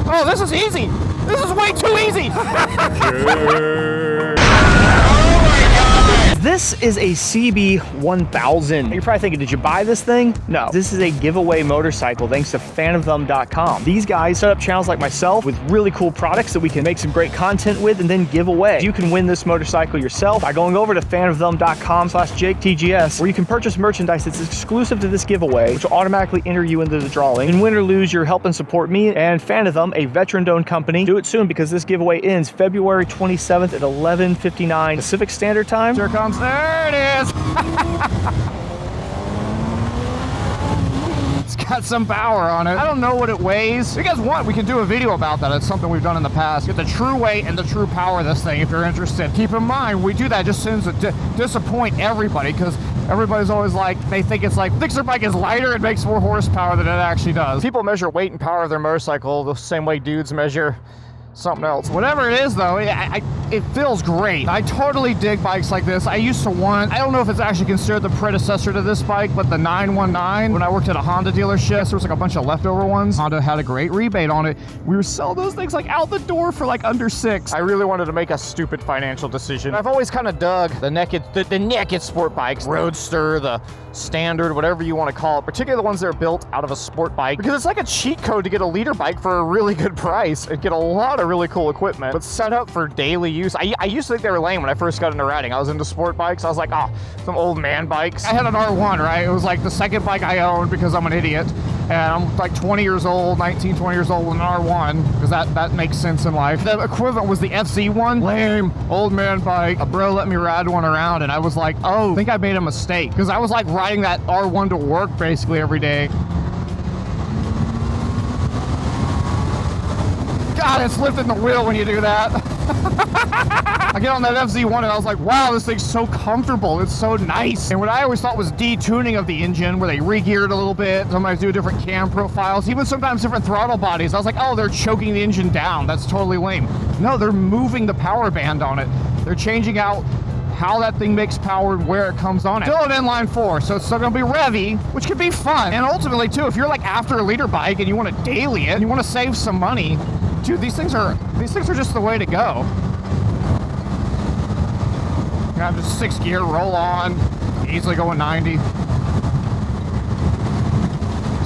Oh, this is easy. This is way too easy. This is a CB1000. You're probably thinking, did you buy this thing? No, this is a giveaway motorcycle thanks to fanofthem.com. These guys set up channels like myself with really cool products that we can make some great content with and then give away. You can win this motorcycle yourself by going over to fanofthem.com/JakeTGS, where you can purchase merchandise that's exclusive to this giveaway, which will automatically enter you into the drawing. And win or lose, you're helping support me and Fan of Them, a veteran-owned company. Do it soon because this giveaway ends February 27th at 11:59 Pacific Standard Time. Here it comes. There it is. It's got some power on it. I don't know what it weighs. If you guys want, we can do a video about that. It's something we've done in the past. Get the true weight and the true power of this thing if you're interested. Keep in mind, we do that just seems to disappoint everybody because everybody's always like, they think it's like, thinks their bike is lighter, it makes more horsepower than it actually does. People measure weight and power of their motorcycle the same way dudes measure something else. Whatever it is though, it feels great. I totally dig bikes like this. I used to want, I don't know if it's actually considered the predecessor to this bike, but the 919, when I worked at a Honda dealership, there was like a bunch of leftover ones. Honda had a great rebate on it. We were selling those things like out the door for like under $6. I really wanted to make a stupid financial decision. I've always kind of dug the naked sport bikes, Roadster, the Standard, whatever you want to call it, particularly the ones that are built out of a sport bike, because it's like a cheat code to get a leader bike for a really good price and get a lot of really cool equipment, but set up for daily use. I used to think they were lame when I first got into riding. I was into sport bikes. I was like, oh, some old man bikes. I had an R1, right? It was like the second bike I owned because I'm an idiot. And I'm like 20 years old, 19, 20 years old with an R1, because that makes sense in life. The equivalent was the FZ1. Lame, old man bike. A bro let me ride one around, and I was like, oh, I think I made a mistake. Because I was like riding that R1 to work basically every day. God, it's lifting the wheel when you do that. I get on that FZ1 and I was like, wow, this thing's so comfortable. It's so nice. And what I always thought was detuning of the engine, where they re-geared a little bit, sometimes do different cam profiles, even sometimes different throttle bodies. I was like, oh, they're choking the engine down. That's totally lame. No, they're moving the power band on it. They're changing out how that thing makes power and where it comes on it. Still an inline 4, so it's still gonna be revvy, which could be fun. And ultimately too, if you're like after a leader bike and you want to daily it, and you want to save some money, dude, these things are just the way to go. You have just 6 gear, roll on, easily going 90.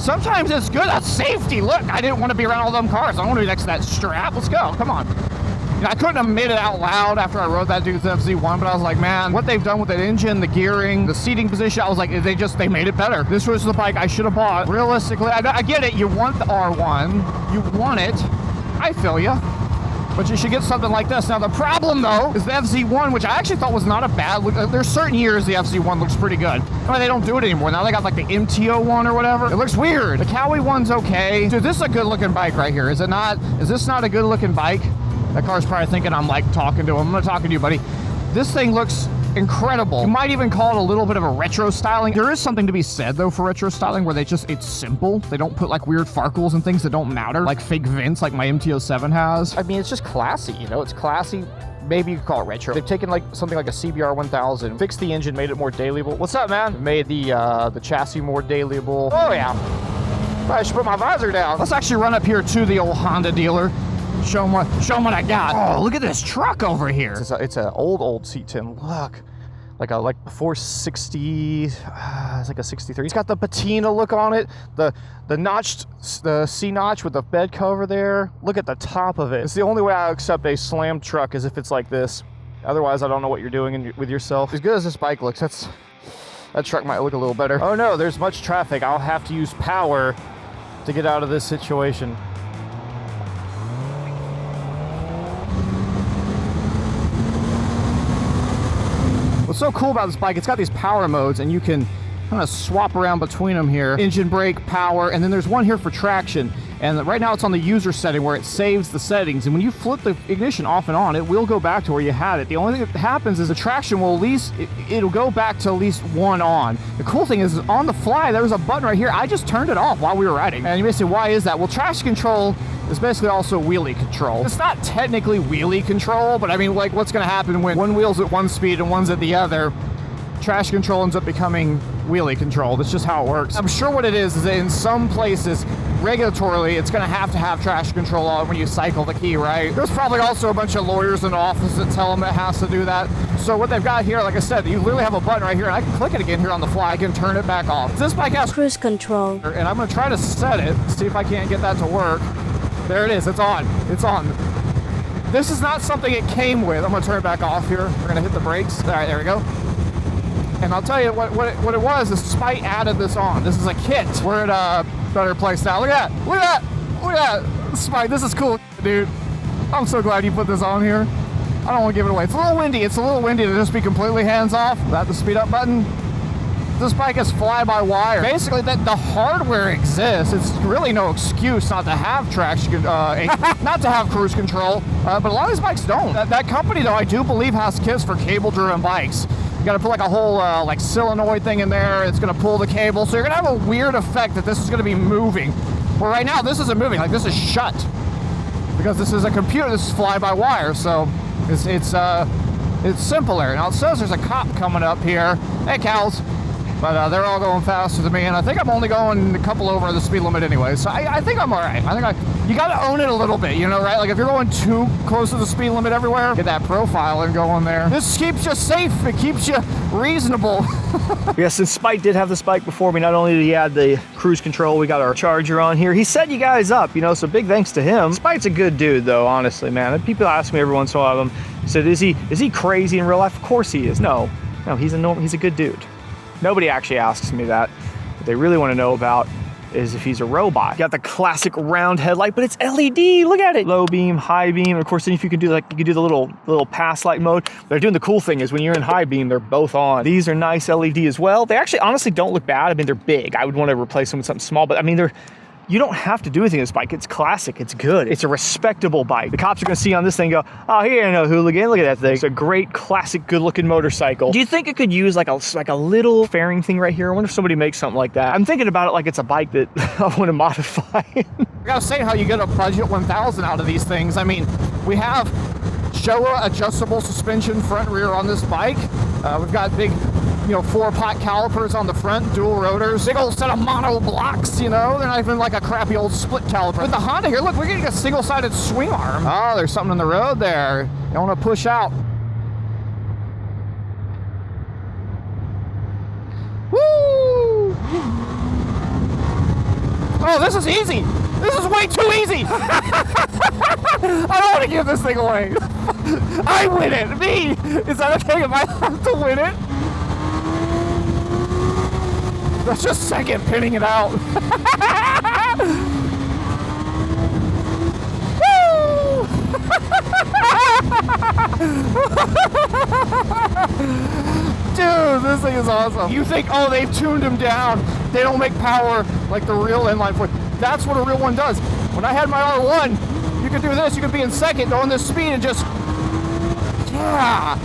Sometimes it's good, that's safety. Look, I didn't want to be around all them cars. I want to be next to that strap. Let's go, come on. You know, I couldn't have made it out loud after I rode that dude's FZ1, but I was like, man, what they've done with that engine, the gearing, the seating position, I was like, they made it better. This was the bike I should have bought. Realistically, I get it, you want the R1, you want it, I feel ya. But you should get something like this. Now the problem though is the FZ1, which I actually thought was not a bad look. There's certain years the FZ1 looks pretty good. I mean, they don't do it anymore. Now they got like the MTO one or whatever. It looks weird. The Cowie one's okay. Dude, this is a good looking bike right here. Is it not? Is this not a good looking bike? That car's probably thinking I'm like talking to him. I'm not talking to you, buddy. This thing looks incredible. You might even call it a little bit of a retro styling. There is something to be said though for retro styling where it's simple. They don't put like weird farkles and things that don't matter, like fake vents like my MT-07 has. I mean, it's just classy, you know, it's classy. Maybe you could call it retro. They've taken like something like a CBR1000, fixed the engine, made it more dailyable. What's up, man? Made the chassis more dailyable. Oh yeah. I should put my visor down. Let's actually run up here to the old Honda dealer. Show them what I got. Oh, look at this truck over here. It's an old C10. Look, like before 60. It's like a 63. It's got the patina look on it. The C notch with the bed cover there. Look at the top of it. It's the only way I accept a slam truck is if it's like this. Otherwise, I don't know what you're doing with yourself. As good as this bike looks, that truck might look a little better. Oh no, there's much traffic. I'll have to use power to get out of this situation. What's so cool about this bike, it's got these power modes and you can kind of swap around between them here. Engine, brake, power, and then there's one here for traction. And right now it's on the user setting where it saves the settings. And when you flip the ignition off and on, it will go back to where you had it. The only thing that happens is the traction will at least, it'll go back to at least one on. The cool thing is on the fly, there's a button right here. I just turned it off while we were riding. And you may say, why is that? Well, traction control is basically also wheelie control. It's not technically wheelie control, but I mean, like what's gonna happen when one wheel's at one speed and one's at the other? Traction control ends up becoming wheelie control. That's just how it works. I'm sure what it is that in some places, regulatorily, it's going to have traction control on when you cycle the key, right? There's probably also a bunch of lawyers in the office that tell them it has to do that. So what they've got here, like I said, you literally have a button right here, and I can click it again here on the fly. I can turn it back off. This bike has cruise control, and I'm going to try to set it, see if I can't get that to work. There it is. It's on. It's on. This is not something it came with. I'm going to turn it back off here. We're going to hit the brakes. All right, there we go. And I'll tell you what it was, is Spite added this on. This is a kit. We're at a better place now. Look at that. Look at that. Look at that. Spite, this is cool, dude. I'm so glad you put this on here. I don't want to give it away. It's a little windy. It's a little windy to just be completely hands off. Without the speed up button. This bike is fly-by-wire. Basically, that the hardware exists. It's really no excuse not to have traction, not to have cruise control. But a lot of these bikes don't. That company, though, I do believe has kits for cable-driven bikes. You got to put like a whole like solenoid thing in there. It's going to pull the cable, so you're going to have a weird effect that this is going to be moving. Well, right now this isn't moving. Like this is shut because this is a computer. This is fly-by-wire, so it's simpler. Now it says there's a cop coming up here. Hey, cows. But they're all going faster than me, and I think I'm only going a couple over the speed limit anyway, so I think I'm all right. You got to own it a little bit, you know, right? Like if you're going too close to the speed limit everywhere, get that profile and go on there. This keeps you safe. It keeps you reasonable. Yeah, since Spite did have this bike before me, not only did he add the cruise control, we got our charger on here. He set you guys up, you know, so big thanks to him. Spite's a good dude, though, honestly, man. And people ask me every once in a while, said, is he crazy in real life? Of course he is. No, he's a good dude. Nobody actually asks me that. What they really want to know about is if he's a robot. Got the classic round headlight, but it's LED. Look at it. Low beam, high beam. And of course, then if you can do the little pass light mode. They're doing the cool thing is when you're in high beam, they're both on. These are nice LED as well. They actually honestly don't look bad. I mean, they're big. I would want to replace them with something small, but I mean, you don't have to do anything with this bike. It's classic, it's good. It's a respectable bike. The cops are gonna see on this thing and go, oh, here ain't no hooligan, look at that thing. It's a great, classic, good looking motorcycle. Do you think it could use like a little fairing thing right here? I wonder if somebody makes something like that. I'm thinking about it like it's a bike that I wanna modify. I gotta say how you get a budget 1000 out of these things. I mean, we have Showa adjustable suspension front and rear on this bike. We've got big, 4-pot calipers on the front, dual rotors, big old set of mono blocks, they're not even like a crappy old split caliper. With the Honda here, look, we're getting a single-sided swing arm. Oh, there's something in the road there. You want to push out. Woo! Oh, this is easy. This is way too easy. I don't want to give this thing away. I win it. Me. Is that okay if I have to win it? That's just second pinning it out. Woo! Dude, this thing is awesome. You think, oh, they've tuned him down. They don't make power like the real inline four. That's what a real one does. When I had my R1, you could do this. You could be in second, going this speed and just, yeah.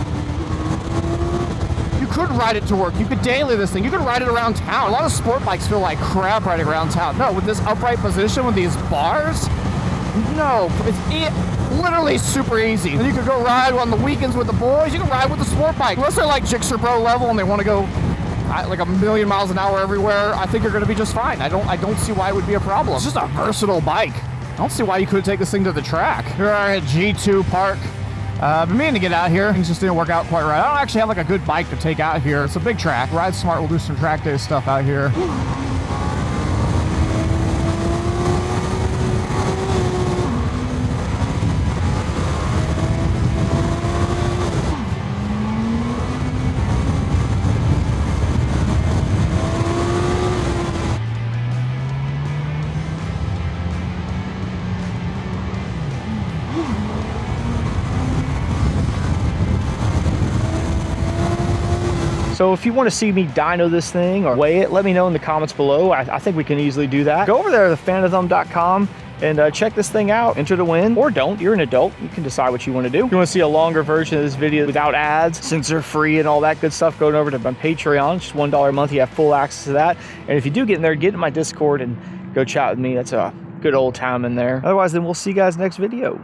You could ride it to work. You could daily this thing. You could ride it around town. A lot of sport bikes feel like crap riding around town. No, with this upright position, with these bars, no, it's literally super easy. And you could go ride on the weekends with the boys. You can ride with the sport bike. Unless they're like Jixer Bro level and they want to go like 1,000,000 miles an hour everywhere, I think you're going to be just fine. I don't see why it would be a problem. It's just a versatile bike. I don't see why you couldn't take this thing to the track. Here we are at G2 Park. I've been meaning to get out here. Things just didn't work out quite right. I don't actually have like a good bike to take out here. It's a big track. Ride Smart will do some track day stuff out here. So if you want to see me dyno this thing or weigh it, let me know in the comments below. I think we can easily do that. Go over there to thefanofthem.com and check this thing out. Enter to win, or don't. You're an adult. You can decide what you want to do. If you want to see a longer version of this video without ads, censor free and all that good stuff, going over to my Patreon. Just $1 a month. You have full access to that. And if you do get in there, get in my Discord and go chat with me. That's a good old time in there. Otherwise, then we'll see you guys next video.